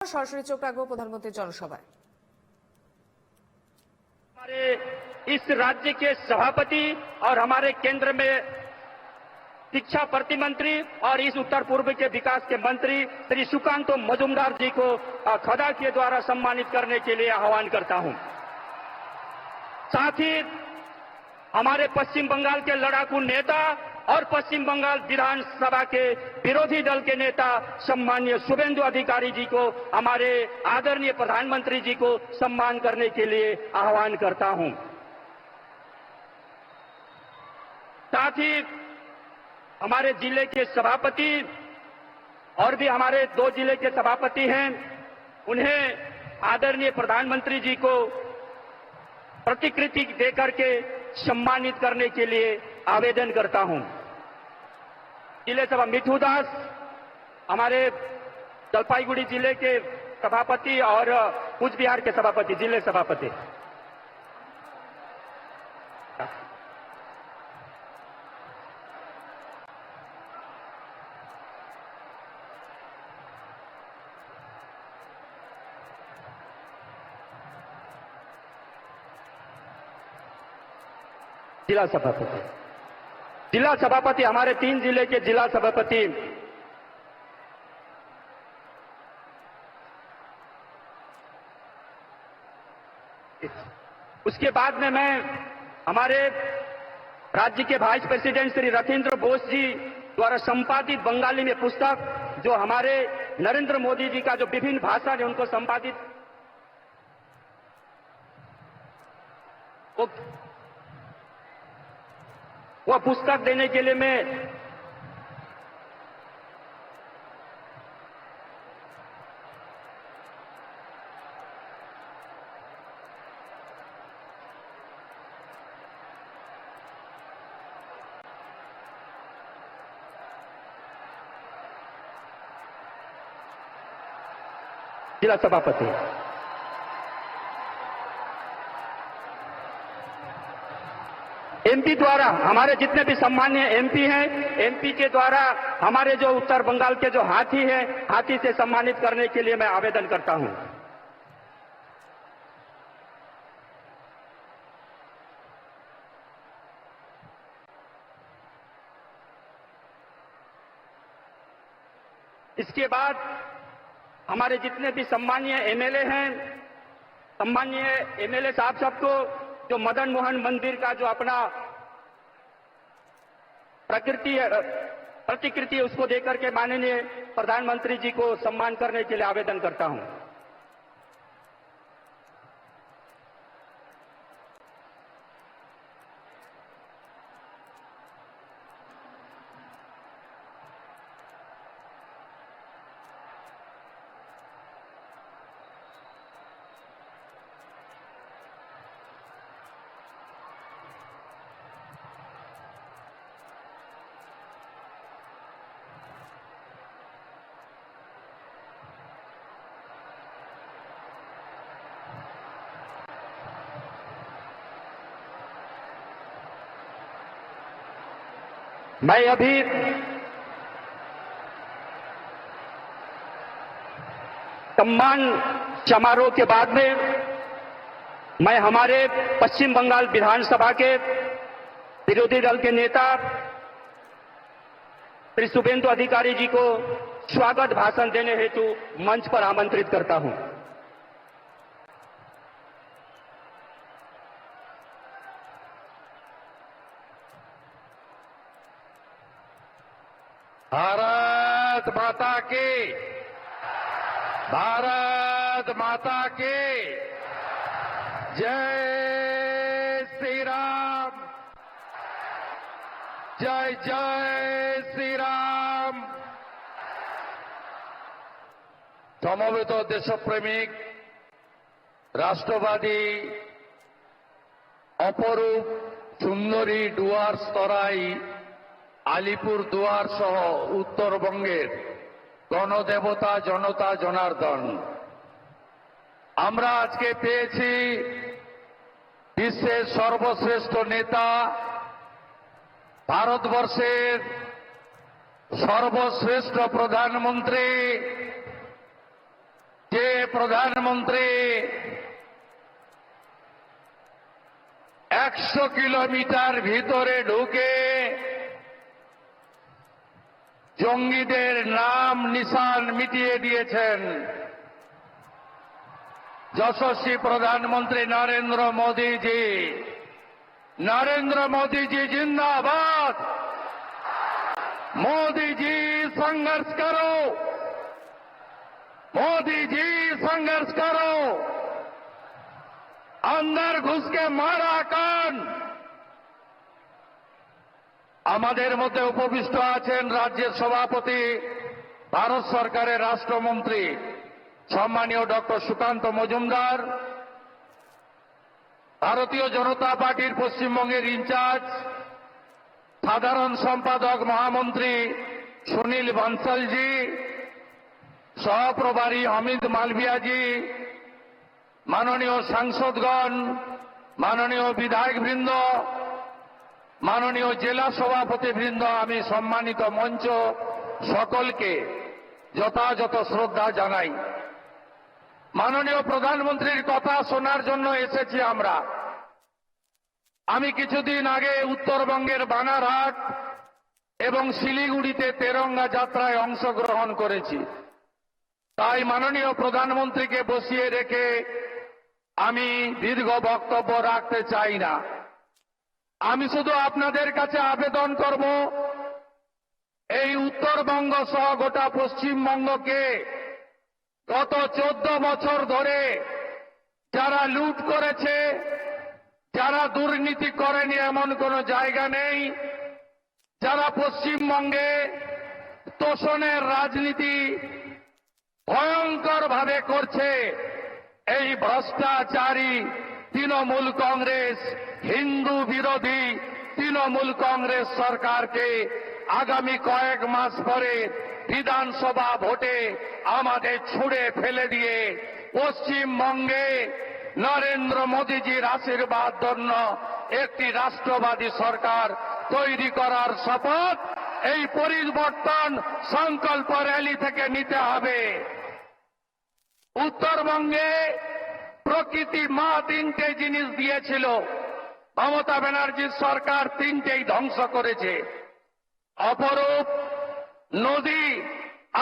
সরাসরি চোখ রাখবো প্রধানমন্ত্রীর জনসভায়। हमारे इस राज्य के सभापति और हमारे केंद्र में शिक्षा प्रतिमंत्री और इस उत्तर पूर्व के विकास के मंत्री श्री सुकांतो मजुमदार जी को खदा के द्वारा सम्मानित करने के लिए आह्वान करता हूं। साथ ही हमारे पश्चिम बंगाल के लड़ाकू नेता और पश्चिम बंगाल विधानसभा के विरोधी दल के नेता सम्माननीय शुभेंदु अधिकारी जी को, हमारे आदरणीय प्रधानमंत्री जी को सम्मान करने के लिए आह्वान करता हूं। साथ ही हमारे जिले के सभापति और भी हमारे 2 जिले के सभापति हैं, उन्हें आदरणीय प्रधानमंत्री जी को प्रतिकृति देकर के सम्मानित करने के लिए आवेदन करता हूं। जिले सभा मिठू दास, हमारे जलपाईगुड़ी जिले के सभापति और कूच बिहार के सभापति, जिले सभापति। जिला सभापति हमारे 3 जिले के जिला सभापति उसके बाद में मैं हमारे राज्य के वाइस प्रेसिडेंट श्री रथिंद्र बोस जी द्वारा संपादित बंगाली में पुस्तक, जो हमारे नरेंद्र मोदी जी का जो विभिन्न भाषण है उनको संपादित वह पुस्तक देने के लिए मैं जिला सभापति एमपी द्वारा, हमारे जितने भी सम्मान्य एमपी हैं, एमपी के द्वारा हमारे जो उत्तर बंगाल के जो हाथी हैं, हाथी से सम्मानित करने के लिए मैं आवेदन करता हूं। इसके बाद हमारे जितने भी सम्मानीय एमएलए हैं, सम्मानीय एमएलए साहब सबको जो मदन मोहन मंदिर का जो अपना प्रतिकृति है उसको देकर के माननीय प्रधानमंत्री जी को सम्मान करने के लिए आवेदन करता हूं। मैं अभी सम्मान समारोह के बाद में मैं हमारे पश्चिम बंगाल विधानसभा के विरोधी दल के नेता श्री शुभेंदु अधिकारी जी को स्वागत भाषण देने हेतु मंच पर आमंत्रित करता हूं। भारत माता की, भारत माता की जय श्री राम, जय जय श्री राम। সমবেত দেশপ্রেমিক রাষ্ট্রবাদী অপরূপ সুন্দরী ডুয়ার্স তরাই আলিপুর দুয়ার সহ উত্তরবঙ্গের গণদেবতা জনতা জনার্দন, আমরা আজকে পেয়েছি বিশ্বের সর্বশ্রেষ্ঠ নেতা, ভারতবর্ষের সর্বশ্রেষ্ঠ প্রধানমন্ত্রী, যে প্রধানমন্ত্রী 100 কিলোমিটার ভিতরে ঢুকে জঙ্গিদের নাম নিশান মিটিয়ে দিয়েছেন। যশস্বী প্রধানমন্ত্রী नरेंद्र मोदी जी जिंदाबाद। मोदी जी संघर्ष करो, मोदी जी संघर्ष करो। अंदर घुस के मारा कान। আমাদের মধ্যে উপবিষ্ট আছেন রাজ্যের সভাপতি, ভারত সরকারের রাষ্ট্রমন্ত্রী সম্মানীয় ডক্টর সুকান্ত মজুমদার, ভারতীয় জনতা পার্টির পশ্চিমবঙ্গের ইনচার্জ সাধারণ সম্পাদক মহামন্ত্রী সুনীল বানসালজি, সহপ্রভারী অমিত মালভিয়াজি, মাননীয় সাংসদগণ, মাননীয় বিধায়কবৃন্দ, মাননীয় জেলা সভাপতিবৃন্দ, আমি সম্মানিত মঞ্চ সকলকে যথাযথ শ্রদ্ধা জানাই। মাননীয় প্রধানমন্ত্রীর কথা শোনার জন্য এসেছি আমরা। আমি কিছুদিন আগে উত্তরবঙ্গের বানারহাট এবং শিলিগুড়িতে তেরঙ্গা যাত্রায় অংশগ্রহণ করেছি। তাই মাননীয় প্রধানমন্ত্রীকে বসিয়ে রেখে আমি দীর্ঘ বক্তব্য রাখতে চাই না। আমি শুধু আপনাদের কাছে আবেদন করব, এই উত্তরবঙ্গ সহ গোটা পশ্চিমবঙ্গকে গত 14 বছর ধরে যারা লুট করেছে, যারা দুর্নীতি করেনি এমন কোন জায়গা নেই, যারা পশ্চিমবঙ্গে তোষণের রাজনীতি ভয়ঙ্করভাবে করছে, এই ভ্রষ্টাচারী তৃণমূল কংগ্রেস, হিন্দু বিরোধী তৃণমূল কংগ্রেস সরকারকে আগামী কয়েক মাস পরে বিধানসভা ভোটে আমাদের ছুঁড়ে ফেলে দিয়ে পশ্চিমবঙ্গে নরেন্দ্র মোদীজির আশীর্বাদ ধন্য একটি রাষ্ট্রবাদী সরকার তৈরি করার শপথ এই পরিবর্তন সংকল্প র্যালি থেকে নিতে হবে। উত্তরবঙ্গে প্রকৃতি মা 3টে জিনিস দিয়েছিল, মমতা ব্যানার্জির সরকার 3টেই ধ্বংস করেছে। অপরূপ নদী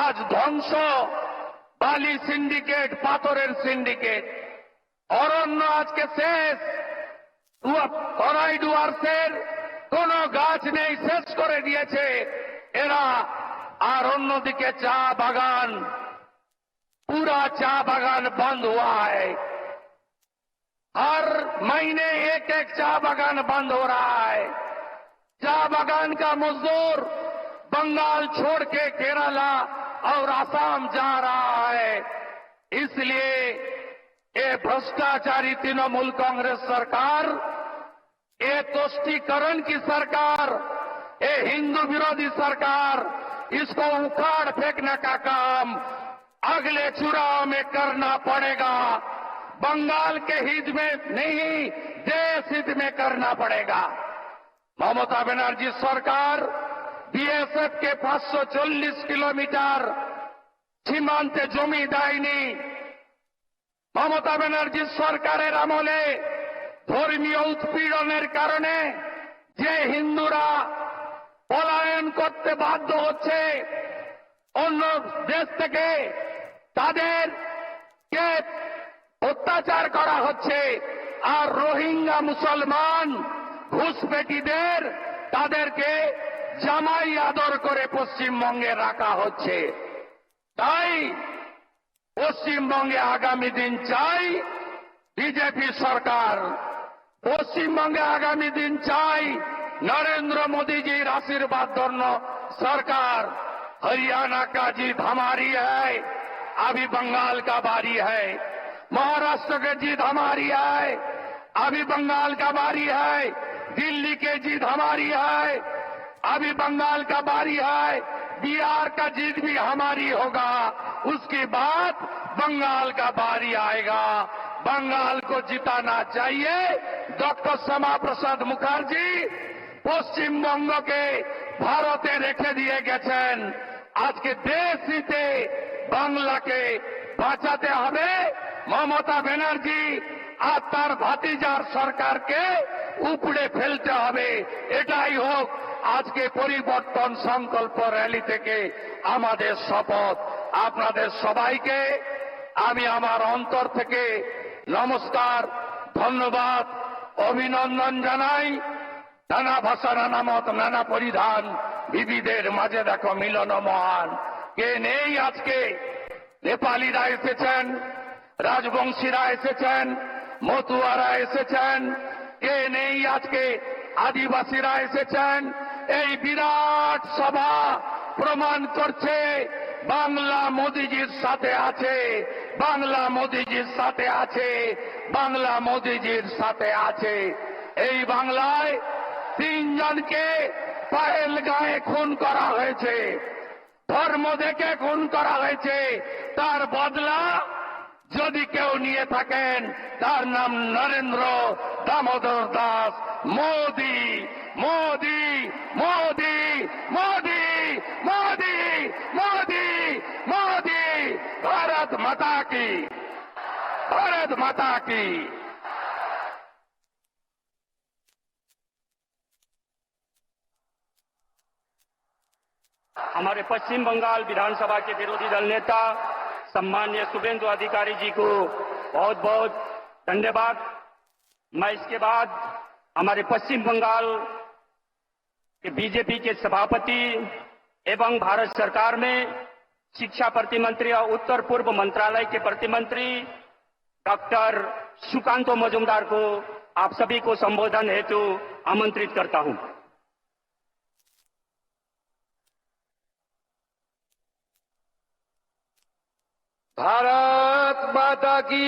আজ ধ্বংস, বালি সিন্ডিকেট, পাথরের সিন্ডিকেট। অরণ্য আজকে শেষ, তরাই ডুয়ার্সের কোন গাছ নেই, শেষ করে দিয়েছে এরা। আর অন্যদিকে চা বাগান, पूरा चा बागान बंद हुआ है। हर महीने एक चा बागान बंद हो रहा है। चा बागान का मजदूर बंगाल छोड़ के केरला और असम जा रहा है। इसलिए ये भ्रष्टाचारी तृणमूल कांग्रेस सरकार, ये तुष्टीकरण की सरकार, ये हिंदू विरोधी सरकार, इसको उखाड़ फेंकने का काम अगले चुनाव में करना पड़ेगा। बंगाल के हित में नहीं, देश हित में करना पड़ेगा। ममता बनर्जी सरकार बीएसएफ के 540 किलोमीटर সীমান্তে জমি দেয়নি। মমতা ব্যানার্জি সরকারের আমলে ধর্মীয় উৎপীড়নের কারণে যে হিন্দুরা পলায়ন করতে বাধ্য হচ্ছে অন্য দেশ থেকে, তাদেরকে অত্যাচার করা হচ্ছে, আর রোহিঙ্গা মুসলমান ঘুষপেটিদের তাদেরকে জামাই আদর করে পশ্চিমবঙ্গে রাখা হচ্ছে। তাই পশ্চিমবঙ্গে আগামী দিন চাই বিজেপি সরকার, পশ্চিমবঙ্গে আগামী दिन চাই नरेंद्र मोदी जी आशीर्वाद धন্য सरकार। हरियाणा का जीत हमारी है, अभी बंगाल का बारी है। महाराष्ट्र के जीत हमारी है, अभी बंगाल का बारी है। दिल्ली के जीत हमारी है, अभी बंगाल का बारी है। बिहार का जीत भी हमारी होगा, उसके बाद बंगाल का बारी आएगा। बंगाल को जिताना चाहिए। डॉक्टर श्यामा प्रसाद मुखार्जी পশ্চিমবঙ্গকে ভারতে রেখে দিয়ে গেছেন। আজকে দেশ হিতে বাংলাকে বাঁচাতে হবে মমতা ব্যানার্জি আর তার ভাতিজার সরকারকে উপড়ে ফেলতে হবে। এটাই হোক আজকে পরিবর্তন সংকল্প র্যালি থেকে আমাদের শপথ। আপনাদের সবাইকে আমি আমার অন্তর থেকে নমস্কার, ধন্যবাদ, অভিনন্দন জানাই। নানা ভাষা, নানা মত, নানা পরিধান, বিবিধের মাঝে দেখো মিলন মহান। কে নেই আজকে? নেপালিরা এসেছেন, রাজবংশীরা এসেছেন, মতুয়ারা এসেছেন। কে নেই আজকে? আদিবাসীরা এসেছেন। এই বিরাট সভা প্রমাণ করছে বাংলা মোদিজির সাথে আছে, বাংলা মোদিজির সাথে আছে, বাংলা মোদিজির সাথে আছে। এই বাংলায় 3 জনকে পহেলগাঁয়ে খুন করা হয়েছে, ধর্ম দেখে খুন করা হয়েছে। তার বদলা যদি কেউ নিয়ে থাকেন তার নাম নরেন্দ্র দামোদর দাস মোদি। মোদি মোদি মোদি মোদি মোদি মোদি। ভারত মাতা কি, ভারত মাতা কি। हमारे पश्चिम बंगाल विधानसभा के विरोधी दल नेता सम्माननीय शुभेंदु अधिकारी जी को बहुत बहुत धन्यवाद। मैं इसके बाद हमारे पश्चिम बंगाल के बीजेपी के सभापति एवं भारत सरकार में शिक्षा प्रतिमंत्री और उत्तर पूर्व मंत्रालय के प्रतिमंत्री डॉक्टर सुकांतो मजुमदार को आप सभी को संबोधन हेतु आमंत्रित करता हूं। ভারত মাতা কি।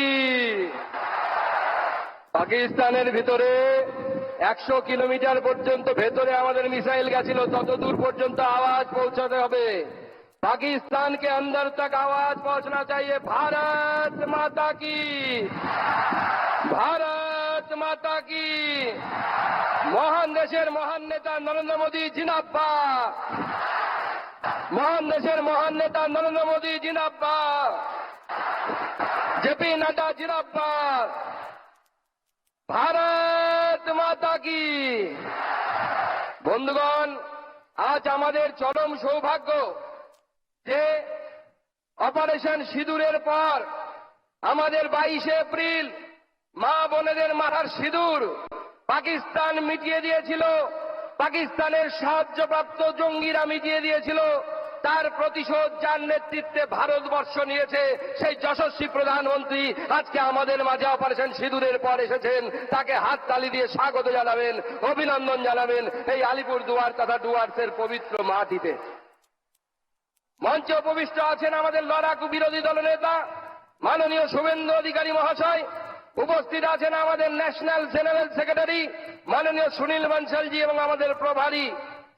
পাকিস্তানের ভিতরে 100 কিলোমিটার পর্যন্ত ভেতরে আমাদের মিসাইল গেছিল, তত দূর পর্যন্ত আওয়াজ পৌঁছাতে হবে। पाकिस्तान के अंदर तक आवाज पहुंचना चाहिए। भारत माता की, भारत माता की। মহান দেশের মহান নেতা নরেন্দ্র মোদী জিন্দাবাদ, মহান দেশের মহান নেতা নরেন্দ্র মোদী জিন্দাবাদ, জেপি নাড্ডা জিন্দাবাদ। ভারত মাতা কি। বন্ধুগণ, আজ আমাদের চরম সৌভাগ্য যে অপারেশন সিঁদুরের পর আমাদের 22 এপ্রিল মা বোনেদের মাথার সিঁদুর পাকিস্তান মিটিয়ে দিয়েছিল, পাকিস্তানের সাহায্যপ্রাপ্ত জঙ্গিরা মিটিয়ে দিয়েছিল। তার প্রতিশোধ যার নেতৃত্বে ভারতবর্ষ নিয়েছে, সেই যশস্বী প্রধানমন্ত্রী আজকে আমাদের মাঝে অপারেশন সিঁদুরের পর এসেছেন। তাকে হাততালি দিয়ে স্বাগত জানাবেন, অভিনন্দন জানাবেন এই আলিপুর দুয়ার তথা ডুয়ার্সের পবিত্র মাটিতে। মঞ্চে উপবিষ্ট আছেন আমাদের লড়াকু বিরোধী দলনেতা মাননীয় শুভেন্দু অধিকারী মহাশয়, উপস্থিত আছেন আমাদের ন্যাশনাল জেনারেল সেক্রেটারি মাননীয় সুনীল বনশালজি এবং আমাদের প্রভারী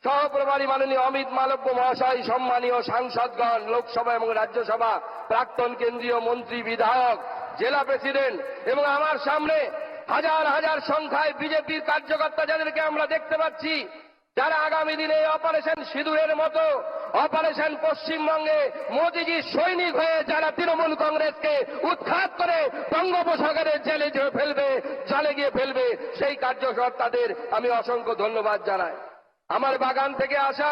সহপ্রভারী মাননীয় অমিত মালব্য মহাশয়, সম্মানীয় সাংসদগণ, লোকসভা এবং রাজ্যসভা প্রাক্তন কেন্দ্রীয় মন্ত্রী, বিধায়ক, জেলা প্রেসিডেন্ট এবং আমার সামনে হাজার হাজার সংখ্যায় বিজেপির কার্যকর্তা যাদেরকে আমরা দেখতে পাচ্ছি, যারা আগামী দিনে অপারেশন সিঁদুরের মতো অপারেশন পশ্চিমবঙ্গে মোদিজি সৈনিক হয়ে যারা তৃণমূল কংগ্রেসকে উৎখাত করে বঙ্গোপসাগরের জেলে ফেলবে, জলে গিয়ে ফেলবে, সেই কার্যকর্তাদের আমি অসংখ্য ধন্যবাদ জানাই। আমার বাগান থেকে আসা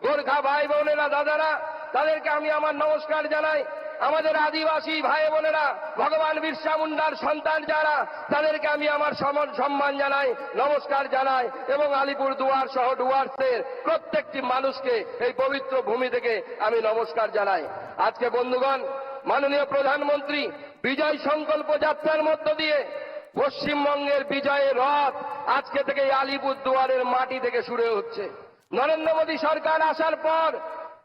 গোর্খা ভাই বোনেরা, দাদারা, তাদেরকে আমি আমার নমস্কার জানাই। আমাদের আদিবাসী ভাই বোনেরা, ভগবান বিরসা মুন্ডার সন্তান যারা, তাদেরকে আমি আমার সম্মান জানাই, নমস্কার জানাই এবং আলিপুর দুয়ার সহ ডুয়ার্সের প্রত্যেকটি মানুষকে এই পবিত্র ভূমি থেকে আমি নমস্কার জানাই। আজকে বন্ধুগণ, মাননীয় প্রধানমন্ত্রী বিজয় সংকল্প যাত্রার মধ্য দিয়ে পশ্চিমবঙ্গের বিজয়ের রথ আজকে থেকে এই আলিপুর দুয়ারের মাটি থেকে শুরু হচ্ছে। নরেন্দ্র মোদী সরকার আসার পর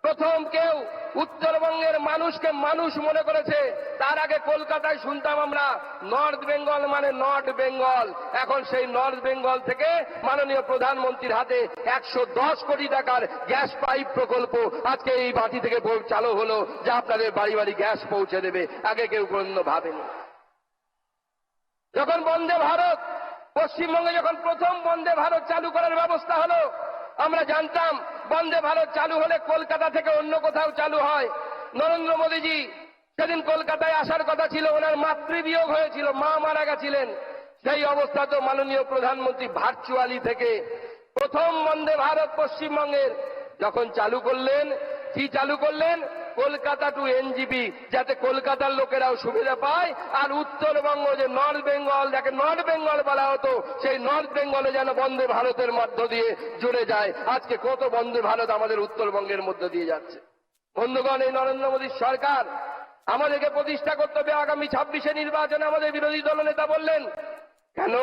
প্রথম কেউ উত্তরবঙ্গের মানুষকে মানুষ মনে করেছে। তার আগে কলকাতায় শুনতাম আমরা নর্থ বেঙ্গল মানে নর্থ বেঙ্গল। এখন সেই নর্থ বেঙ্গল থেকে মাননীয় প্রধানমন্ত্রীর হাতে 110 কোটি টাকার গ্যাস পাইপ প্রকল্প আজকে এই মাটি থেকে চালু হলো, যা আপনাদের বাড়ি বাড়ি গ্যাস পৌঁছে দেবে। আগে কেউ কোনো ভাবেনি। যখন বন্দে ভারত পশ্চিমবঙ্গে যখন প্রথম বন্দে ভারত চালু করার ব্যবস্থা হলো, আমরা জানতাম বন্দে ভারত চালু হলে কলকাতা থেকে অন্য কোথাও চালু হয়। নরেন্দ্র মোদীজি সেদিন কলকাতায় আসার কথা ছিল, ওনার মাতৃবিয়োগ হয়েছিল, মা মারা গেছিলেন। সেই অবস্থাতেও মাননীয় প্রধানমন্ত্রী ভার্চুয়ালি থেকে প্রথম বন্দে ভারত পশ্চিমবঙ্গের যখন চালু করলেন, কি চালু করলেন? কলকাতা টু এনজিপি, যাতে কলকাতার লোকেরাও সুবিধা পায়, আর উত্তরবঙ্গ যে নর্থ বেঙ্গল, যাকে নর্থ বেঙ্গল বলা হতো, সেই নর্থ বেঙ্গলে যেন বন্দে ভারতের মধ্য দিয়ে জুড়ে যায়। আজকে কত বন্দে ভারত আমাদের উত্তরবঙ্গের মধ্য দিয়ে যাচ্ছে। বন্ধুগণ, এই নরেন্দ্র মোদীর সরকার আমাদেরকে প্রতিষ্ঠা করতে হবে। আগামী 26শে নির্বাচনে আমাদের বিরোধী দলনেতা বললেন, কেন?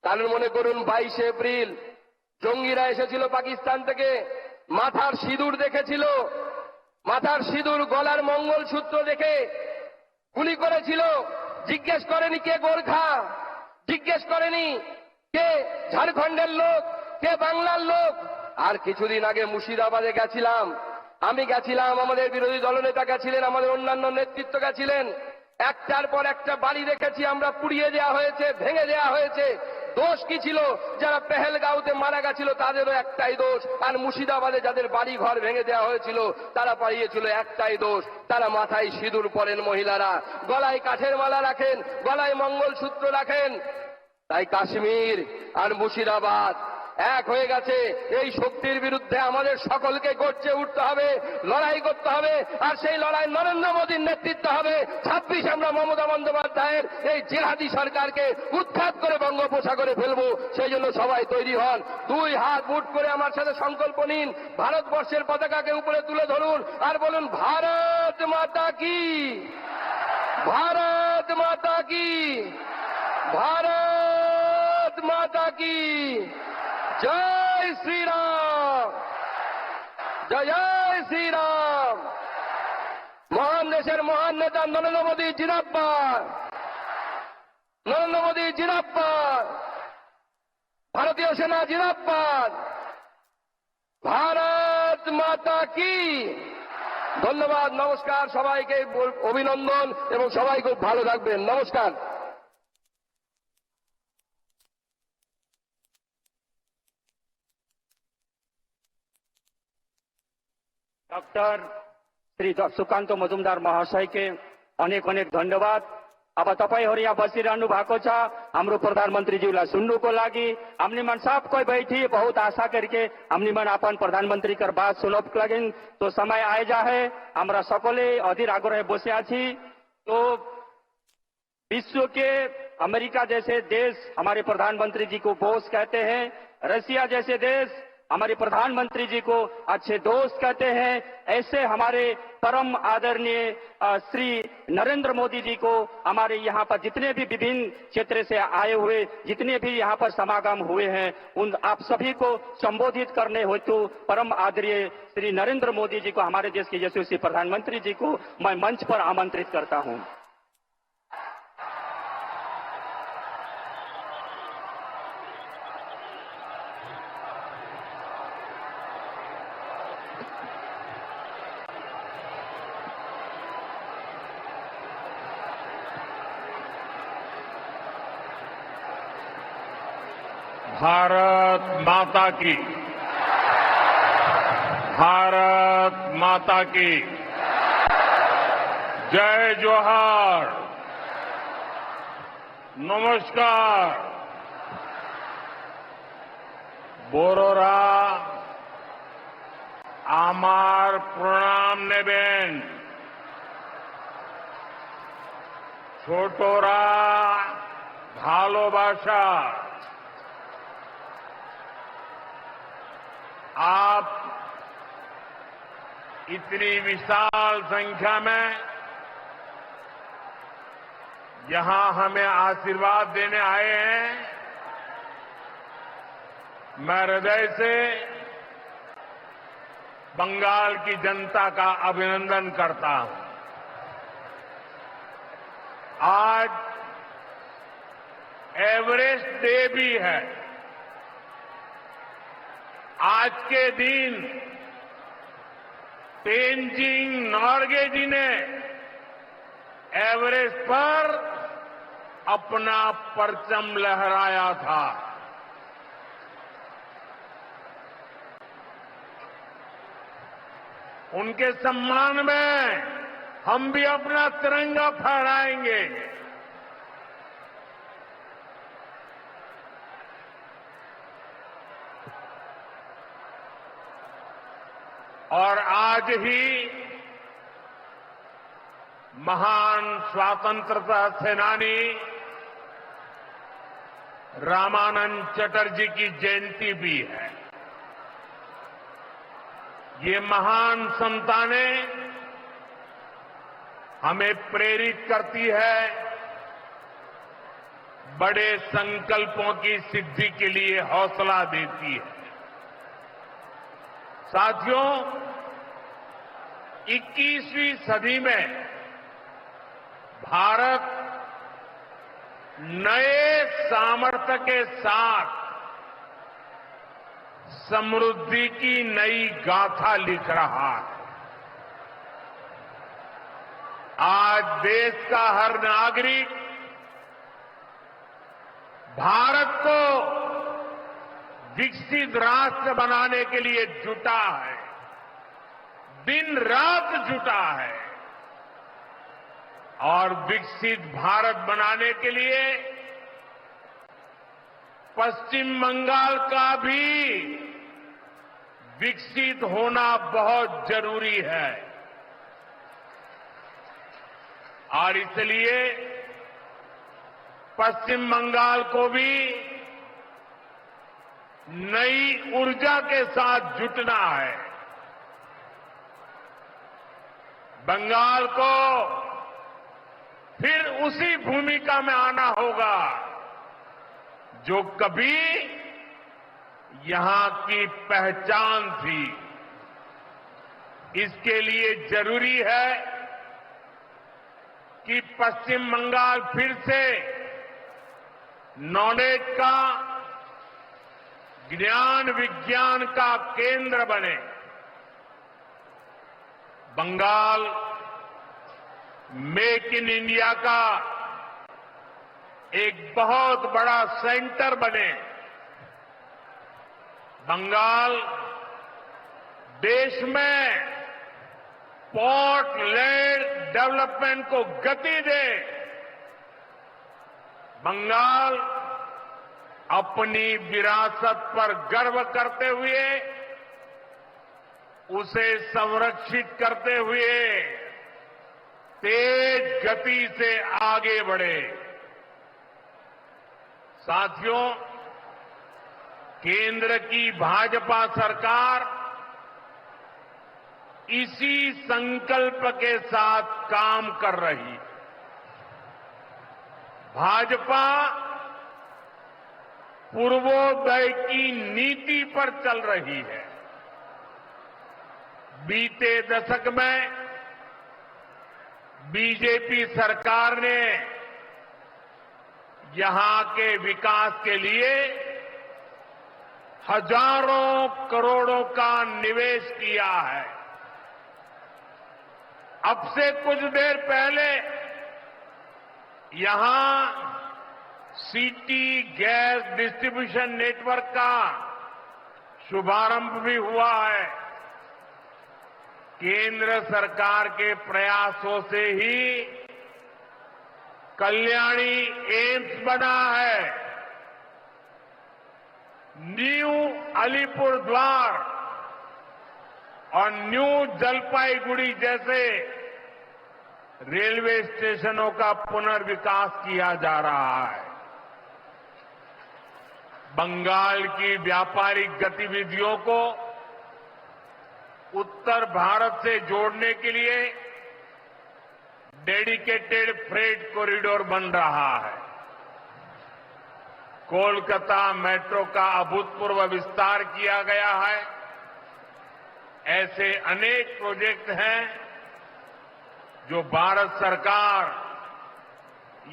কারণ মনে করুন 22শে এপ্রিল জঙ্গিরা এসেছিল পাকিস্তান থেকে, মাথার সিঁদুর দেখেছিল, মাথার সিঁদুর, গলার মঙ্গলসূত্র দেখে গুলি করেছিল। জিজ্ঞেস করেনি কে গোর্খা, জিজ্ঞেস করেনি কে ঝাড়খণ্ডের লোক, কে বাংলার লোক। আর কিছুদিন আগে মুর্শিদাবাদে গেছিলাম, আমি গেছিলাম, আমাদের বিরোধী দলনেতা গেছিলেন, আমাদের অন্যান্য নেতৃত্ব গেছিলেন। একটার পর একটা বাড়ি দেখেছি আমরা, পুড়িয়ে দেওয়া হয়েছে, ভেঙে দেওয়া হয়েছে। দোষ কি ছিল? যারা পেহেলগাঁওতে মারা গেছিল তাদেরও একটাই দোষ, আর মুর্শিদাবাদে যাদের বাড়ি ঘর ভেঙে দেওয়া হয়েছিল তারা পাইয়েছিল একটাই দোষ, তারা মাথায় সিঁদুর পরেন মহিলারা, গলায় কাঠের মালা রাখেন, গলায় মঙ্গলসূত্র রাখেন। তাই কাশ্মীর আর মুর্শিদাবাদ এক হয়ে গেছে। এই শক্তির বিরুদ্ধে আমাদের সকলকে গর্জে উঠতে হবে, লড়াই করতে হবে, আর সেই লড়াই নরেন্দ্র মোদীর নেতৃত্ব হবে। 26 আমরা মমতা বন্দ্যোপাধ্যায়ের এই জিহাদি সরকারকে উৎখাত করে বঙ্গোপসাগরে ফেলবো। সেই জন্য সবাই তৈরি হন, দুই হাত মুঠ করে আমার সাথে সংকল্প নিন, ভারতবর্ষের পতাকাকে উপরে তুলে ধরুন আর বলুন, ভারত মাতা কি, ভারত মাতা কি, ভারত মাতা কি। জয় শ্রীরাম, জয় জয় শ্রীরাম। মহান দেশের মহান নেতা নরেন্দ্র মোদী জিন্দাবাদ, নরেন্দ্র মোদী জিন্দাবাদ, ভারতীয় সেনা জিন্দাবাদ, ভারত মাতা কি। ধন্যবাদ, নমস্কার, সবাইকে অভিনন্দন এবং সবাই খুব ভালো থাকবেন। নমস্কার। डॉक्टर श्री सुकान्त मजुमदार महाशय के अनेक अनेक धन्यवाद। अब तपाईहरु यहाँ बसिरहनु भएको छ, हाम्रो प्रधानमन्त्रीज्यूलाई सुन्नुको लागि। हमनी मन सब कोही बैठी बहुत आशा करके हमनी मन अपन प्रधानमंत्री कर बात सुनबको लागि तो समय आइजा है। हाम्रा सकले अधीर आग्रह बसिया छी। तो विश्व के अमेरिका जैसे देश हमारे प्रधानमंत्री जी को बॉस कहते हैं, रसिया जैसे देश हमारे प्रधानमंत्री जी को अच्छे दोस्त कहते हैं। ऐसे हमारे परम आदरणीय श्री नरेंद्र मोदी जी को हमारे यहाँ पर जितने भी विभिन्न क्षेत्र से आए हुए जितने भी यहाँ पर समागम हुए हैं, उन आप सभी को संबोधित करने हेतु परम आदरणीय श्री नरेंद्र मोदी जी को, हमारे देश के यशस्वी प्रधानमंत्री जी को मैं मंच पर आमंत्रित करता हूँ। भारत माता की, भारत माता की जय जोहार। नमस्कार। बोरोरा आमार प्रणाम नेबेन, छोटोरा भालोबाशा। आप इतनी विशाल संख्या में यहां हमें आशीर्वाद देने आए हैं, मैं हृदय से बंगाल की जनता का अभिनंदन करता हूं। आज एवरेस्ट डे भी है। आज के दिन तेनजिंग नोर्गे जी ने एवरेस्ट पर अपना परचम लहराया था। उनके सम्मान में हम भी अपना तिरंगा फहराएंगे। और आज ही महान स्वतंत्रता सेनानी रामानंद चटर्जी की जयंती भी है। ये महान संतानें हमें प्रेरित करती है बड़े संकल्पों की सिद्धि के लिए हौसला देती है। साथियों, 21वीं सदी में भारत नए सामर्थ्य के साथ समृद्धि की नई गाथा लिख रहा है। आज देश का हर नागरिक भारत को विकसित राष्ट्र बनाने के लिए जुटा है, दिन रात जुटा है। और विकसित भारत बनाने के लिए पश्चिम बंगाल का भी विकसित होना बहुत जरूरी है। और इसलिए पश्चिम बंगाल को भी नई ऊर्जा के साथ जुटना है। बंगाल को फिर उसी भूमिका में आना होगा जो कभी यहां की पहचान थी। इसके लिए जरूरी है कि पश्चिम बंगाल फिर से नॉलेज का, ज्ञान विज्ञान का केंद्र बने। बंगाल मेक इन इंडिया का एक बहुत बड़ा सेंटर बने। बंगाल देश में पोर्ट लेड डेवलपमेंट को गति दे। बंगाल अपनी विरासत पर गर्व करते हुए, उसे संरक्षित करते हुए तेज गति से आगे बढ़े। साथियों, केंद्र की भाजपा सरकार इसी संकल्प के साथ काम कर रही है। भाजपा पूर्वोदय की नीति पर चल रही है। बीते दशक में बीजेपी सरकार ने यहां के विकास के लिए हजारों करोड़ों का निवेश किया है। अब से कुछ देर पहले यहां सिटी गैस डिस्ट्रीब्यूशन नेटवर्क का शुभारंभ भी हुआ है। केंद्र सरकार के प्रयासों से ही कल्याणी एम्स बना है। न्यू अलीपुरद्वार और न्यू जलपाईगुड़ी जैसे रेलवे स्टेशनों का पुनर्विकास किया जा रहा है। बंगाल की व्यापारिक गतिविधियों को उत्तर भारत से जोड़ने के लिए डेडिकेटेड फ्रेट कॉरिडोर बन रहा है। कोलकाता मेट्रो का अभूतपूर्व विस्तार किया गया है। ऐसे अनेक प्रोजेक्ट हैं जो भारत सरकार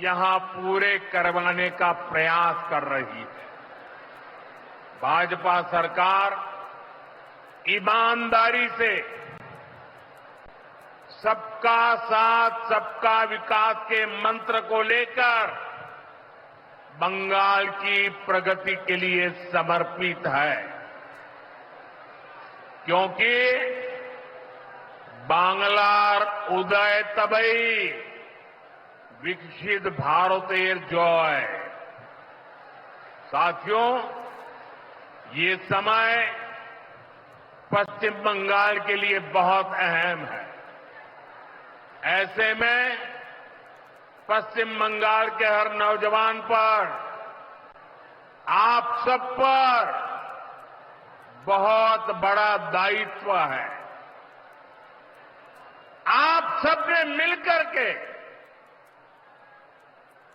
यहां पूरे करवाने का प्रयास कर रही है। भाजपा सरकार ईमानदारी से सबका साथ सबका विकास के मंत्र को लेकर बंगाल की प्रगति के लिए समर्पित है, क्योंकि বাংলার উদয় তবেই विकसित भारतेर जय। साथियों, ये समय पश्चिम बंगाल के लिए बहुत अहम है। ऐसे में पश्चिम बंगाल के हर नौजवान पर, आप सब पर बहुत बड़ा दायित्व है। आप सबने मिलकर के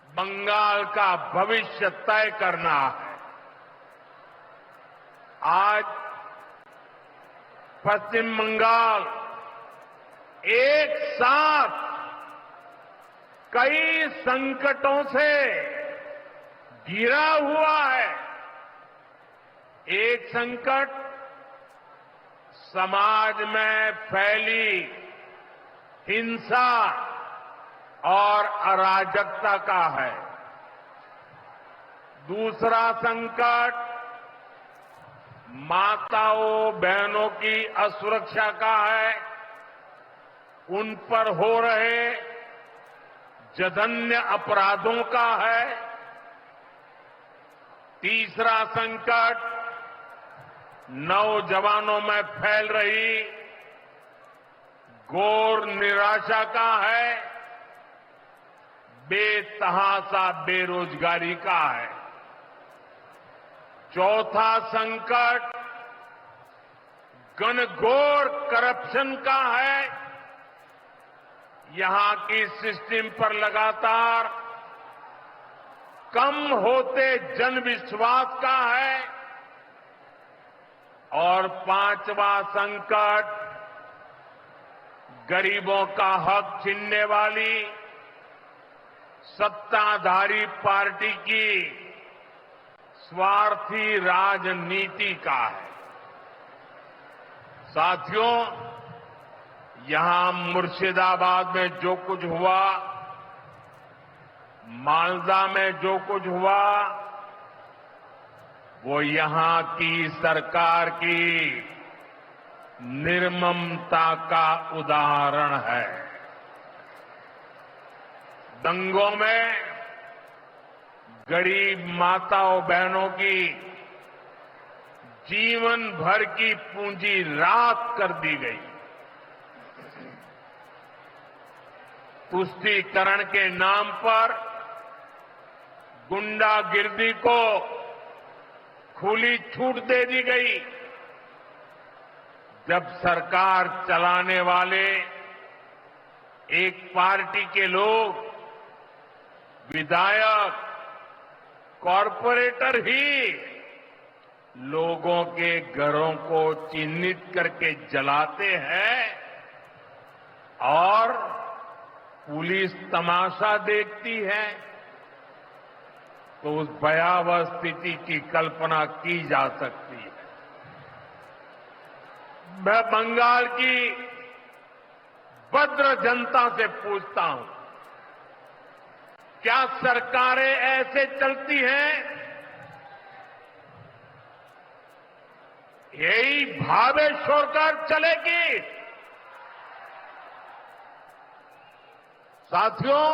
बंगाल का भविष्य तय करना है। आज पश्चिम बंगाल एक साथ कई संकटों से घिरा हुआ है। एक संकट समाज में फैली हिंसा और अराजकता का है। दूसरा संकट माताओं बहनों की असुरक्षा का है, उन पर हो रहे जघन्य अपराधों का है। तीसरा संकट नौजवानों में फैल रही घोर निराशा का है, बेतहासा बेरोजगारी का है। चौथा संकट घनघोर करप्शन का है। यहां की सिस्टम पर लगातार कम होते जनविश्वास का है। और पांचवा संकट गरीबों का हक छीनने वाली सत्ताधारी पार्टी की स्वार्थी राजनीति का है। साथियों, यहां मुर्शिदाबाद में जो कुछ हुआ, मालदा में जो कुछ हुआ, वो यहां की सरकार की निर्ममता का उदाहरण है। दंगों में गरीब माताओं बहनों की जीवन भर की पूंजी राख कर दी गई। तुष्टीकरण के नाम पर गुंडागिर्दी को खुली छूट दे दी गई। जब सरकार चलाने वाले एक पार्टी के लोग, विधायक, कॉरपोरेटर ही लोगों के घरों को चिन्हित करके जलाते हैं और पुलिस तमाशा देखती है, तो उस भयावह स्थिति की कल्पना की जा सकती है। मैं बंगाल की भद्र जनता से पूछता हूं, क्या सरकारें ऐसे चलती हैं? यही भावे छोड़कर चलेगी? साथियों,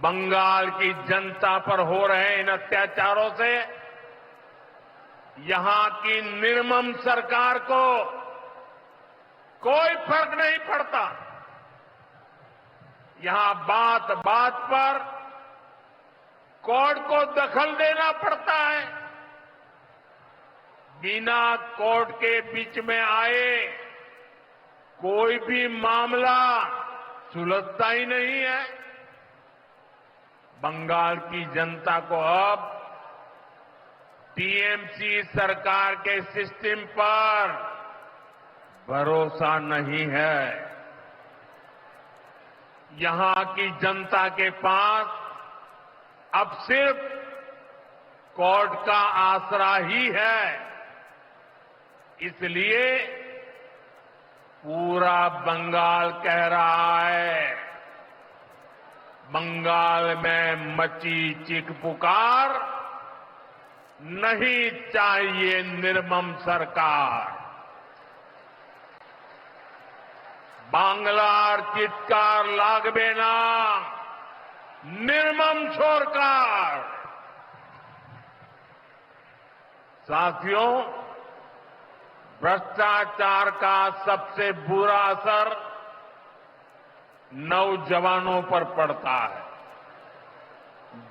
बंगाल की जनता पर हो रहे इन अत्याचारों से यहां की निर्मम सरकार को कोई फर्क नहीं पड़ता। यहां बात बात पर कोर्ट को दखल देना पड़ता है। बिना कोर्ट के बीच में आए कोई भी मामला सुलझता ही नहीं है। बंगाल की जनता को अब टीएमसी सरकार के सिस्टम पर भरोसा नहीं है। यहां की जनता के पास अब सिर्फ कोर्ट का आसरा ही है। इसलिए पूरा बंगाल कह रहा है, बंगाल में मची चीख पुकार, नहीं चाहिए निर्मम सरकार। বাংলার চিৎকার লাগবে না, निर्मम सरकार। साथियों, भ्रष्टाचार का सबसे बुरा असर नौजवानों पर पड़ता है,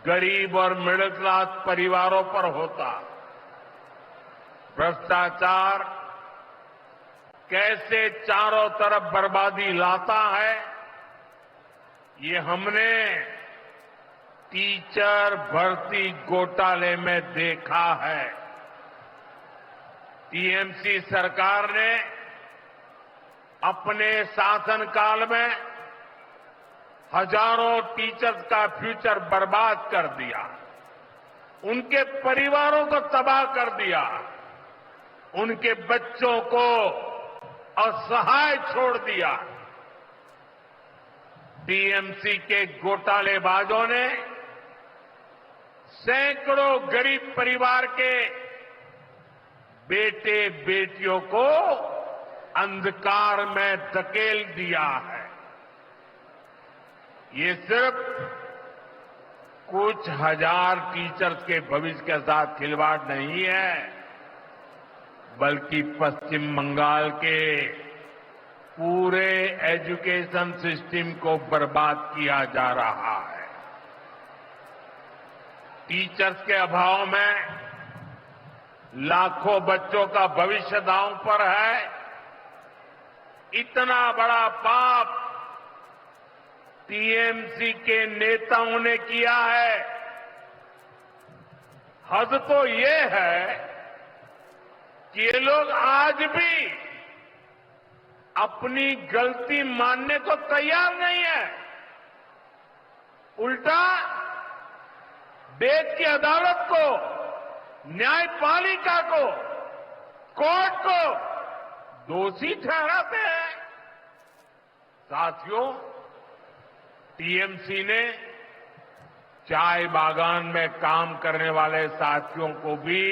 गरीब और मिडिल क्लास परिवारों पर होता है। भ्रष्टाचार कैसे चारों तरफ बर्बादी लाता है, ये हमने टीचर भर्ती घोटाले में देखा है। टीएमसी सरकार ने अपने शासनकाल में हजारों टीचर्स का फ्यूचर बर्बाद कर दिया, उनके परिवारों को तबाह कर दिया, उनके बच्चों को असहाय छोड़ दिया। टीएमसी के घोटालेबाजों ने सैकड़ों गरीब परिवार के बेटे बेटियों को अंधकार में धकेल दिया है। ये सिर्फ कुछ हजार टीचर्स के भविष्य के साथ खिलवाड़ नहीं है, बल्कि पश्चिम बंगाल के पूरे एजुकेशन सिस्टम को बर्बाद किया जा रहा है। टीचर्स के अभाव में लाखों बच्चों का भविष्य दांव पर है। इतना बड़ा पाप टीएमसी के नेताओं ने किया है। हद तो ये है कि ये लोग आज भी अपनी गलती मानने को तैयार नहीं है। उल्टा देश की अदालत को, न्यायपालिका को, कोर्ट को दोषी ठहराते हैं। साथियों, टीएमसी ने चाय बागान में काम करने वाले साथियों को भी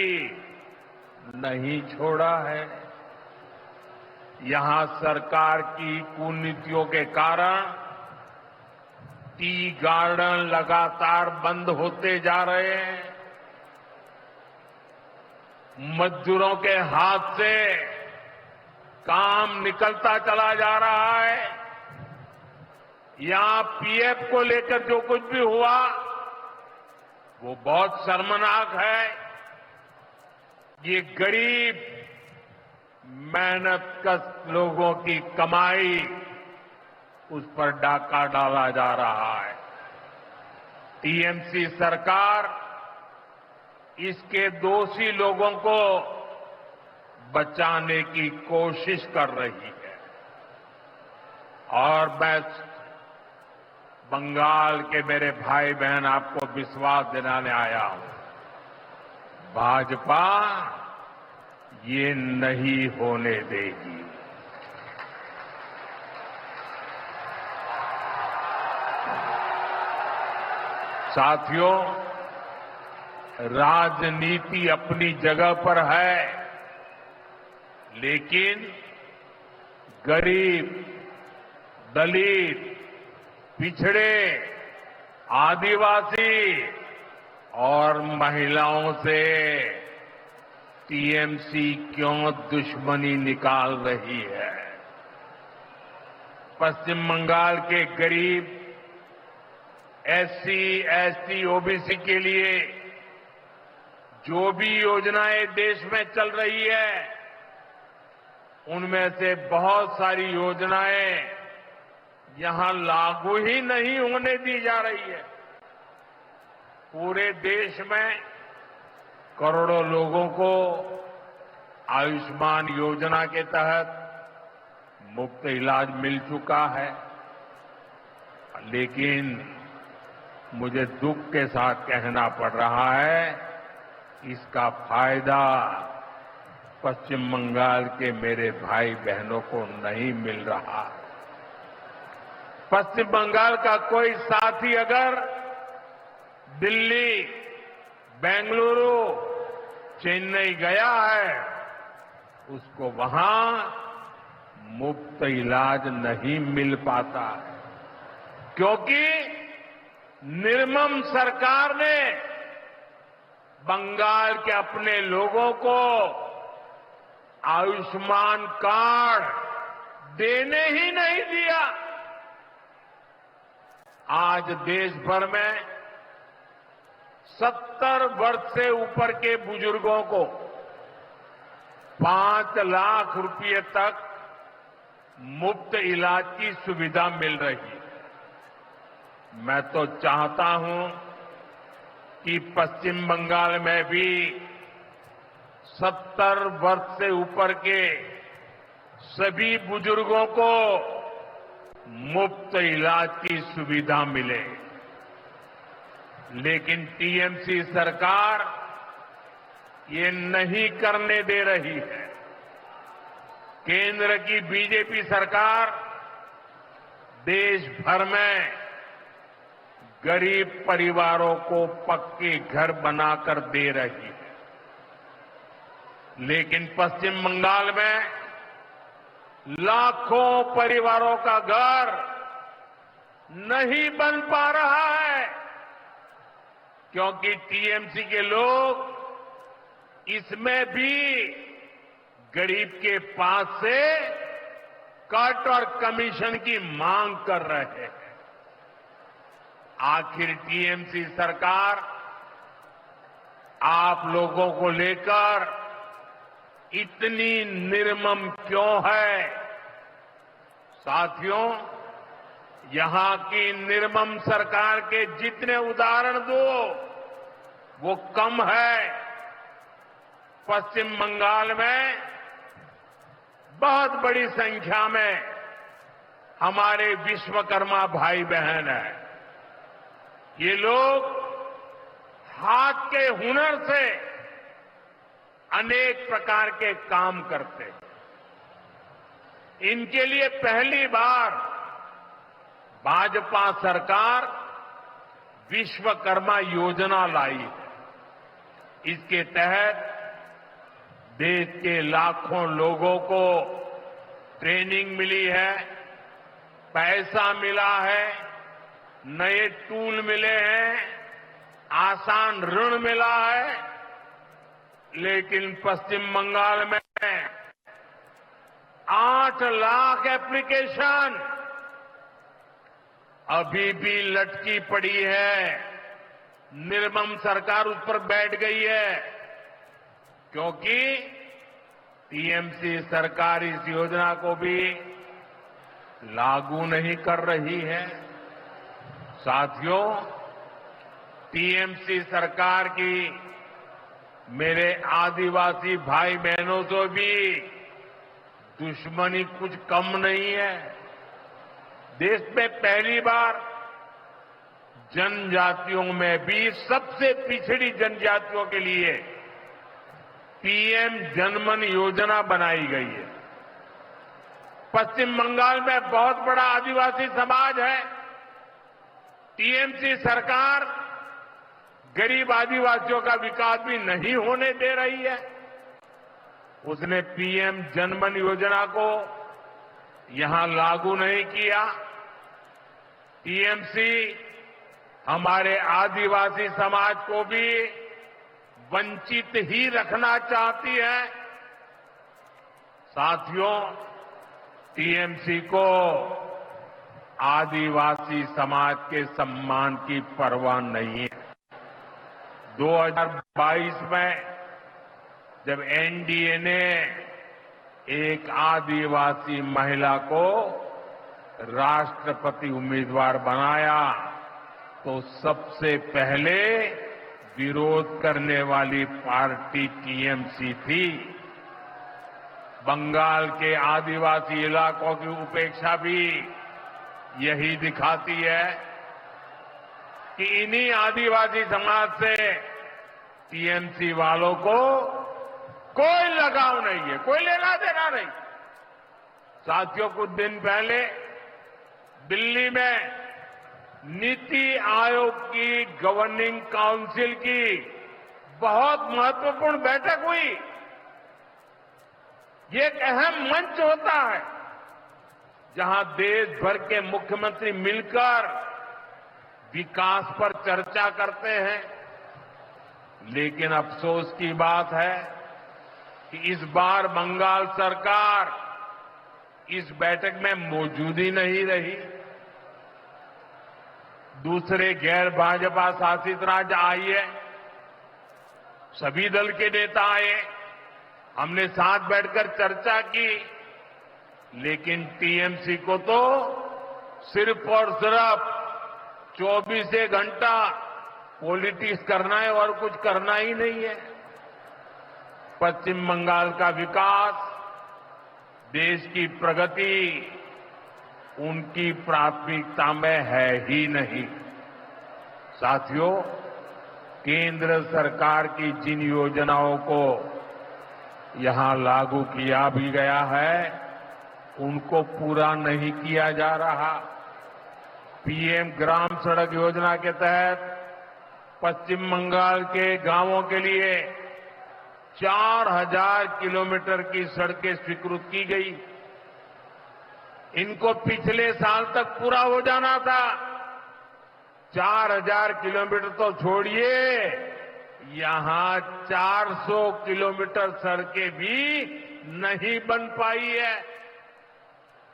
नहीं छोड़ा है। यहां सरकार की कुनीतियों के कारण टी गार्डन लगातार बंद होते जा रहे हैं। मजदूरों के हाथ से काम निकलता चला जा रहा है। यहां पीएफ को लेकर जो कुछ भी हुआ वो बहुत शर्मनाक है। ये गरीब मेहनतकश लोगों की कमाई, उस पर डाका डाला जा रहा है। टीएमसी सरकार इसके दोषी लोगों को बचाने की कोशिश कर रही है। और मैं बंगाल के मेरे भाई बहन आपको विश्वास दिलाने आया हूं, भाजपा ये नहीं होने देगी। साथियों, राजनीति अपनी जगह पर है, लेकिन गरीब, दलित, पिछड़े, आदिवासी और महिलाओं से टीएमसी क्यों दुश्मनी निकाल रही है? पश्चिम बंगाल के गरीब, एससी, एसटी, ओबीसी के लिए जो भी योजनाएं देश में चल रही है, उनमें से बहुत सारी योजनाएं यहां लागू ही नहीं होने दी जा रही है। पूरे देश में करोड़ों लोगों को आयुष्मान योजना के तहत मुफ्त इलाज मिल चुका है, लेकिन मुझे दुख के साथ कहना पड़ रहा है, इसका फायदा पश्चिम बंगाल के मेरे भाई बहनों को नहीं मिल रहा। पश्चिम बंगाल का कोई साथी अगर दिल्ली, बेंगलुरु, चेन्नई गया है, उसको वहां मुफ्त इलाज नहीं मिल पाता है, क्योंकि निर्मम सरकार ने बंगाल के अपने लोगों को आयुष्मान कार्ड देने ही नहीं दिया। आज देश भर में 70 वर्ष से ऊपर के बुजुर्गों को 5 लाख रुपए तक मुफ्त इलाज की सुविधा मिल रही है। मैं तो चाहता हूं कि पश्चिम बंगाल में भी 70 वर्ष से ऊपर के सभी बुजुर्गों को मुफ्त इलाज की सुविधा मिले, लेकिन टीएमसी सरकार ये नहीं करने दे रही है। केंद्र की बीजेपी सरकार देश भर में गरीब परिवारों को पक्के घर बनाकर दे रही है, लेकिन पश्चिम बंगाल में लाखों परिवारों का घर नहीं बन पा रहा है, क्योंकि टीएमसी के लोग इसमें भी गरीब के पास से कट और कमीशन की मांग कर रहे हैं। आखिर टीएमसी सरकार आप लोगों को लेकर इतनी निर्मम क्यों है? साथियों, यहां की निर्मम सरकार के जितने उदाहरण दो वो कम है। पश्चिम बंगाल में बहुत बड़ी संख्या में हमारे विश्वकर्मा भाई बहन हैं। ये लोग हाथ के हुनर से अनेक प्रकार के काम करते हैं। इनके लिए पहली बार भाजपा सरकार विश्वकर्मा योजना लाई है। इसके तहत देश के लाखों लोगों को ट्रेनिंग मिली है, पैसा मिला है, नए टूल मिले हैं, आसान ऋण मिला है, लेकिन पश्चिम बंगाल में 8 लाख एप्लीकेशन अभी भी लटकी पड़ी है। निर्मम सरकार उस पर बैठ गई है, क्योंकि टीएमसी सरकार इस योजना को भी लागू नहीं कर रही है। साथियों, टीएमसी सरकार की मेरे आदिवासी भाई बहनों से भी दुश्मनी कुछ कम नहीं है। देश में पहली बार जनजातियों में भी सबसे पिछड़ी जनजातियों के लिए पीएम जनमन योजना बनाई गई है। पश्चिम बंगाल में बहुत बड़ा आदिवासी समाज है। टीएमसी सरकार गरीब आदिवासियों का विकास भी नहीं होने दे रही है। उसने पीएम जनमन योजना को यहां लागू नहीं किया। टीएमसी हमारे आदिवासी समाज को भी वंचित ही रखना चाहती है। साथियों, टीएमसी को आदिवासी समाज के सम्मान की परवाह नहीं है। 2022 में जब एनडीए ने एक आदिवासी महिला को राष्ट्रपति उम्मीदवार बनाया तो सबसे पहले विरोध करने वाली पार्टी टीएमसी थी। बंगाल के आदिवासी इलाकों की उपेक्षा भी यही दिखाती है कि इन्हीं आदिवासी समाज से टीएमसी वालों को कोई लगाव नहीं है, कोई लेना देना नहीं। साथियों, कुछ दिन पहले दिल्ली में नीति आयोग की गवर्निंग काउंसिल की बहुत महत्वपूर्ण बैठक हुई। ये एक अहम मंच होता है जहां देश भर के मुख्यमंत्री मिलकर विकास पर चर्चा करते हैं, लेकिन अफसोस की बात है कि इस बार बंगाल सरकार इस बैठक में मौजूद ही नहीं रही। दूसरे गैर भाजपा शासित राज्य आए, सभी दल के नेता आए, हमने साथ बैठकर चर्चा की, लेकिन टीएमसी को तो सिर्फ और सिर्फ 24 घंटा पॉलिटिक्स करना है और कुछ करना ही नहीं है। पश्चिम बंगाल का विकास, देश की प्रगति उनकी प्राथमिकता में है ही नहीं। साथियों, केंद्र सरकार की जिन योजनाओं को यहां लागू किया भी गया है, उनको पूरा नहीं किया जा रहा। पीएम ग्राम सड़क योजना के तहत पश्चिम बंगाल के गांवों के लिए 4000 किलोमीटर की सड़कें स्वीकृत की गई। इनको पिछले साल तक पूरा हो जाना था। 4000 किलोमीटर तो छोड़िए, यहां 400 किलोमीटर सड़कें भी नहीं बन पाई है।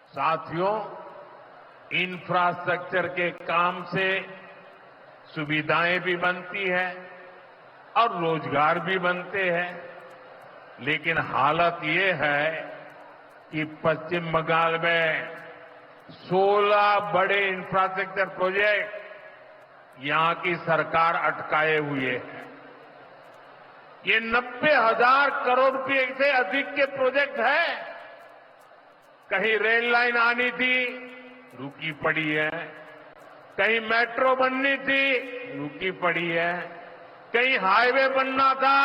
साथियों, इंफ्रास्ट्रक्चर के काम से सुविधाएं भी बनती है और रोजगार भी बनते हैं, लेकिन हालत ये है कि पश्चिम बंगाल में 16 बड़े इंफ्रास्ट्रक्चर प्रोजेक्ट यहां की सरकार अटकाए हुए है। ये 90,000 करोड़ रुपए से अधिक के प्रोजेक्ट हैं। कहीं रेल लाइन आनी थी, रुकी पड़ी है। कहीं मेट्रो बननी थी, रुकी पड़ी है। कहीं हाईवे बनना था,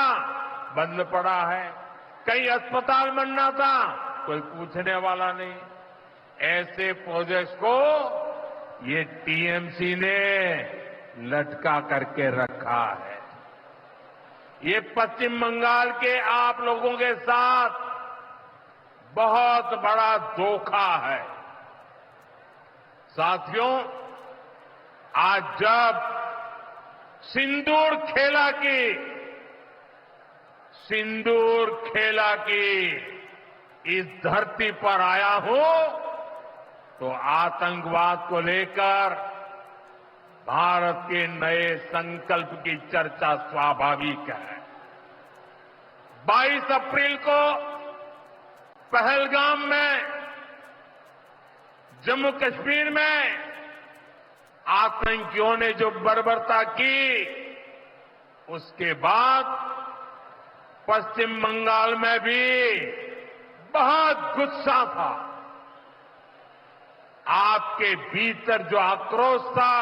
बंद पड़ा है। कहीं अस्पताल बनना था, कोई पूछने वाला नहीं। ऐसे प्रोजेक्ट्स को ये टीएमसी ने लटका करके रखा है। ये पश्चिम बंगाल के आप लोगों के साथ बहुत बड़ा धोखा है। साथियों, आज जब सिंदूर खेला की इस धरती पर आया हूं, तो आतंकवाद को लेकर भारत के नए संकल्प की चर्चा स्वाभाविक है। 22 अप्रैल को पहलगाम में, जम्मू कश्मीर में आतंकियों ने जो बर्बरता की, उसके बाद पश्चिम बंगाल में भी बहुत गुस्सा था। आपके भीतर जो आक्रोश था,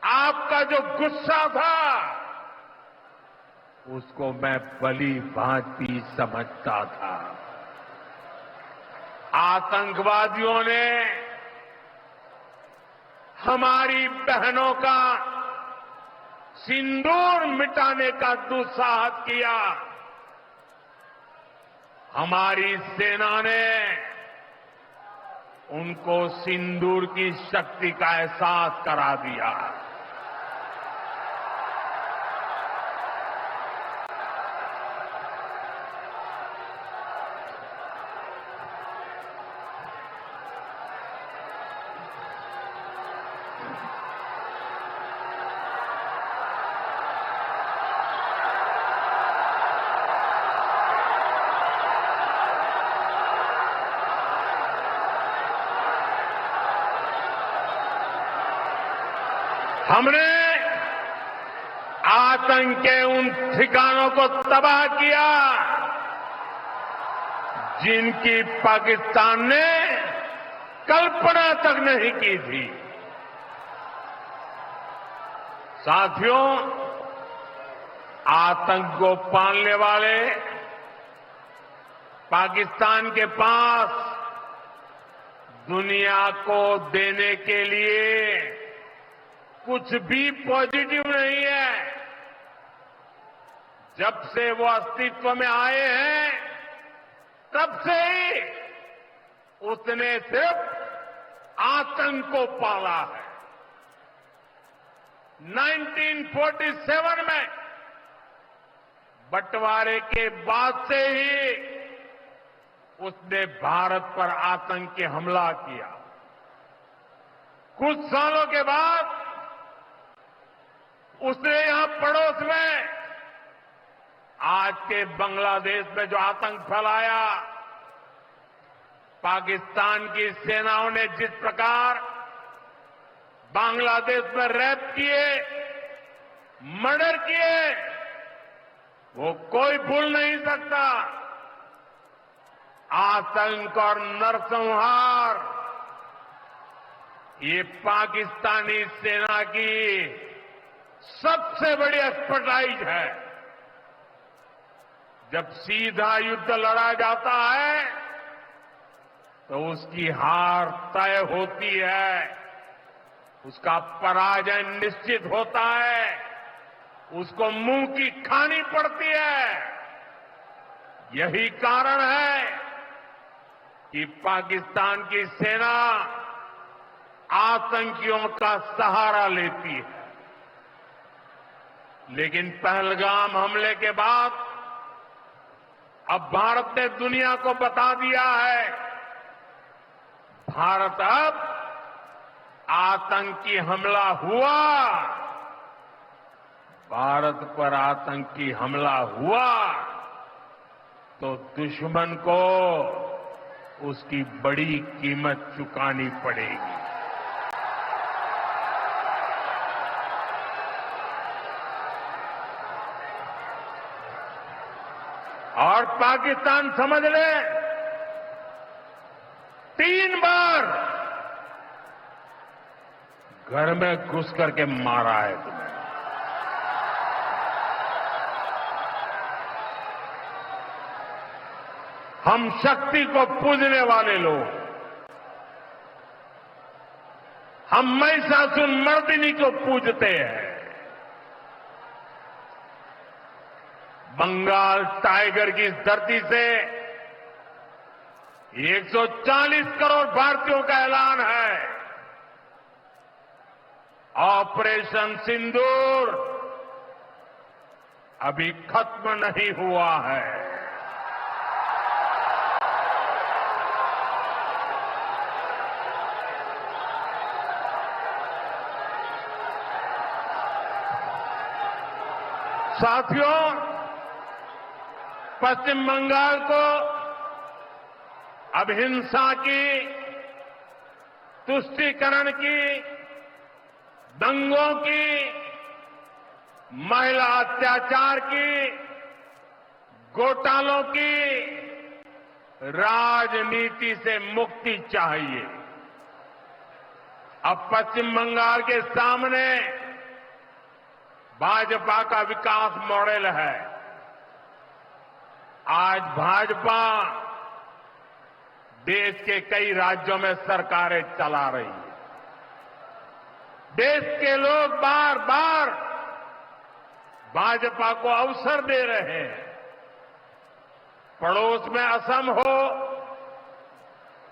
आपका जो गुस्सा था, उसको मैं भली भांति समझता था। आतंकवादियों ने हमारी बहनों का सिंदूर मिटाने का दुस्साहस किया। हमारी सेना ने उनको सिंदूर की शक्ति का एहसास करा दिया। हमने आतंक के उन ठिकानों को तबाह किया जिनकी पाकिस्तान ने कल्पना तक नहीं की थी। साथियों, आतंक को पालने वाले पाकिस्तान के पास दुनिया को देने के लिए कुछ भी पॉजिटिव नहीं है। जब से वो अस्तित्व में आए हैं, तब से ही उसने सिर्फ आतंक को पाला है। 1947 में बंटवारे के बाद से ही उसने भारत पर आतंक के हमला किया। कुछ सालों के बाद उसने यहां पड़ोस में आज के बांग्लादेश में जो आतंक फैलाया, पाकिस्तान की सेनाओं ने जिस प्रकार बांग्लादेश में रेप किए, मर्डर किए, वो कोई भूल नहीं सकता। आतंक और नरसंहार ये पाकिस्तानी सेना की सबसे बड़ी एक्सपर्टाइज है। जब सीधा युद्ध लड़ा जाता है तो उसकी हार तय होती है, उसका पराजय निश्चित होता है, उसको मुंह की खानी पड़ती है। यही कारण है कि पाकिस्तान की सेना आतंकियों का सहारा लेती है। लेकिन पहलगाम हमले के बाद अब भारत ने दुनिया को बता दिया है, भारत अब आतंकी हमला हुआ, भारत पर आतंकी हमला हुआ तो दुश्मन को उसकी बड़ी कीमत चुकानी पड़ेगी। और पाकिस्तान समझ ले, 3 बार घर में घुस करके मारा है तुम्हें। हम शक्ति को पूजने वाले लोग, हम महिषासुरमर्दिनी को पूजते हैं। बंगाल टाइगर की इस धरती से 140 करोड़ भारतीयों का ऐलान है। ऑपरेशन सिंदूर अभी खत्म नहीं हुआ है। साथियों, पश्चिम बंगाल को अब हिंसा की, तुष्टीकरण की, दंगों की, महिला अत्याचार की, घोटालों की राजनीति से मुक्ति चाहिए। अब पश्चिम बंगाल के सामने भाजपा का विकास मॉडल है। आज भाजपा देश के कई राज्यों में सरकारें चला रही है। देश के लोग बार बार भाजपा को अवसर दे रहे हैं। पड़ोस में असम हो,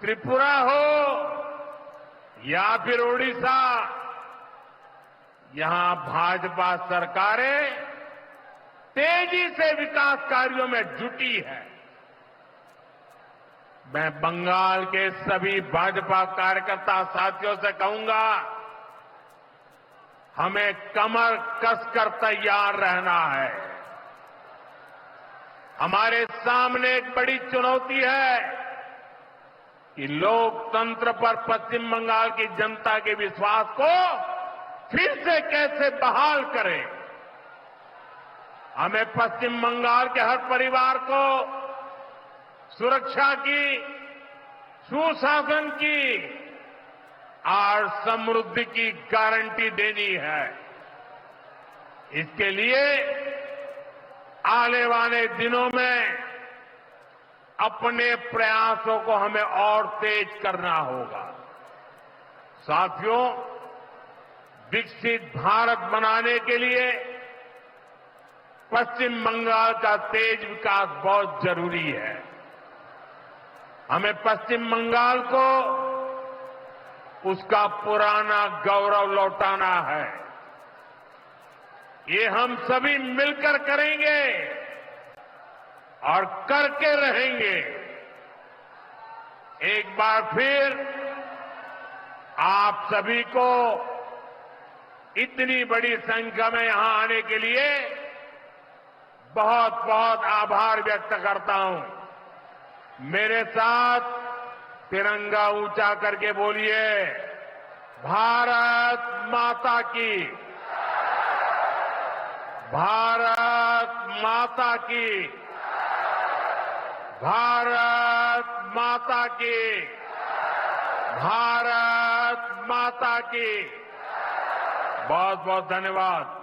त्रिपुरा हो या फिर ओडिशा, यहां भाजपा सरकारें तेजी से विकास कार्यों में जुटी है। मैं बंगाल के सभी भाजपा कार्यकर्ता साथियों से कहूंगा, हमें कमर कसकर तैयार रहना है। हमारे सामने एक बड़ी चुनौती है कि लोकतंत्र पर पश्चिम बंगाल की जनता के विश्वास को फिर से कैसे बहाल करें। हमें पश्चिम बंगाल के हर परिवार को सुरक्षा की, सुशासन की और समृद्धि की गारंटी देनी है। इसके लिए आने वाले दिनों में अपने प्रयासों को हमें और तेज करना होगा। साथियों, विकसित भारत बनाने के लिए पश्चिम बंगाल का तेज विकास बहुत जरूरी है। हमें पश्चिम बंगाल को उसका पुराना गौरव लौटाना है। ये हम सभी मिलकर करेंगे और करके रहेंगे। एक बार फिर आप सभी को इतनी बड़ी संख्या में यहां आने के लिए बहुत बहुत आभार व्यक्त करता हूं। मेरे साथ तिरंगा ऊंचा करके बोलिए, भारत माता की, भारत माता की, भारत माता की, भारत माता की। बहुत बहुत धन्यवाद।